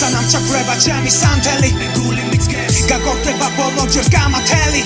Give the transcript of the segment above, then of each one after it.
სანამ ჩაქრება ჩემი სანთელი გული მიცგეს გაგორდება ბოლო ჯერ გამათელი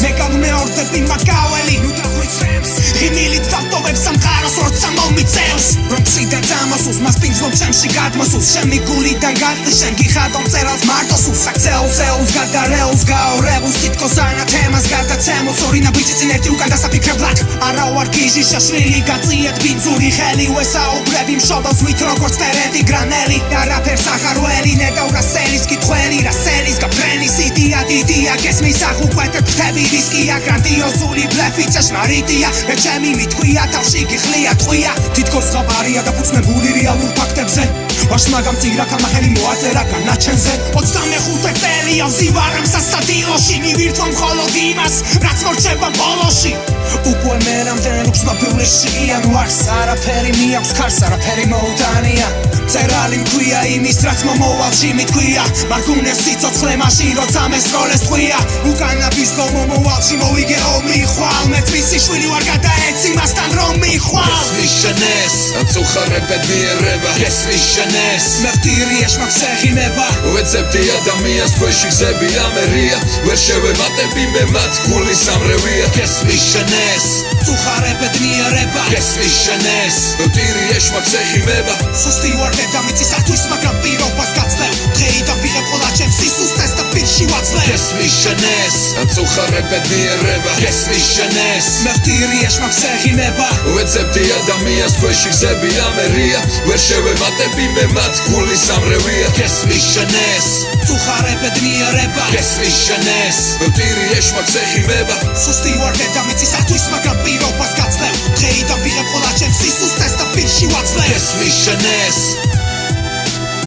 მე გამეორდები მაგაველი ნუ დახვიცებს ღიმილით დავტოვებ სამყაროს როცა მომიწევს რომ ციდან დამოსულს მასპინძლობ ჩემში გადმოსულს ჩემი გულიდან გაწვის შენ გიხადო მწერალს მარტო სულს საქცეულს გადარეულს გაორებულს თითქოს ანათემას გადაცემულს ორი ნაბიჯი წინ ერთი უკან დასაფიქრებლად არა ვარ გიჟი შაშვილი გაწიეთ ბინძური ხელი ვესაუბრები მშობელს ვით როგორც ტერეტი გრანელი არაფერს ახარველი ნედავრა სენის კითხველი რა სენის გაფრენის იდეა დიდია გესმის აღუკვეთებ ფრთები რისკია გრანდიოზული ბლეფი ჭეშმარიტია მე ჩემი მითქვია თავში გიხლია ტყვია თითქოს ხაბარია დაფუძნებული რეალურ ფაქტებზე ვაშმა გამწირა კამახელი მოაწერა განაჩენზე 25 წელია ვზივარამ სასტადიოში მივირთვა მხოლოდ იმას რაც მორჩება ბოლოში უკვე მე რამდენ უცნობილი შიანვარს არაფერი მიაქვს ქარს არაფერი მოუტანია წერალი მქვია იმის რაც მომავალში მითქვია მარგუნეს სიცოცხლე მაშინ როცა მესროლეს ტყვია უკანაფის რომ მომავალში მოვიგეო მიხვალ მეც მისი შვილი ვარ გადაეცი მასთან რომ მიხვალ გესმიშენეს ამწუხარებად მიერება გესმიშენეს მეხტირი ეშმაკსეხინება ვეცებდი ადამიანს ქვეში გზები ამერია ვერ შევემატები მე მათ გულის ამრევია გესმიშენეს მწუხარებად მიერება გესმიშენეს მეხტირი ეშმაკსეხინება სუსტი ვარ დედამიწისათვის მაგრამ პირობას გაცლევ დღეიდან ვიღებ ყველა ჩემს სისუსტეს და პირში ვაძლევ გესმიშენეს ამწუხარებად მიერება გესმიშენეს მეხტირი ეშმაკსეხინება ვეცებდი ადამიანს ქვეში გზები ამერია ვერ შევემატები მე მათ გულის ამრევია გესმიშენეს მწუხარებად მიერება გესმიშენეს მეხტირი ეშმაკსეხინება სუსტი ვარ დედამიწისათვის მაგრამ პირობას გაცლევ დღეიდან ვიღებ ყველა ჩემს სისუსტეს და პირში ვაძლევ გესმიშენეს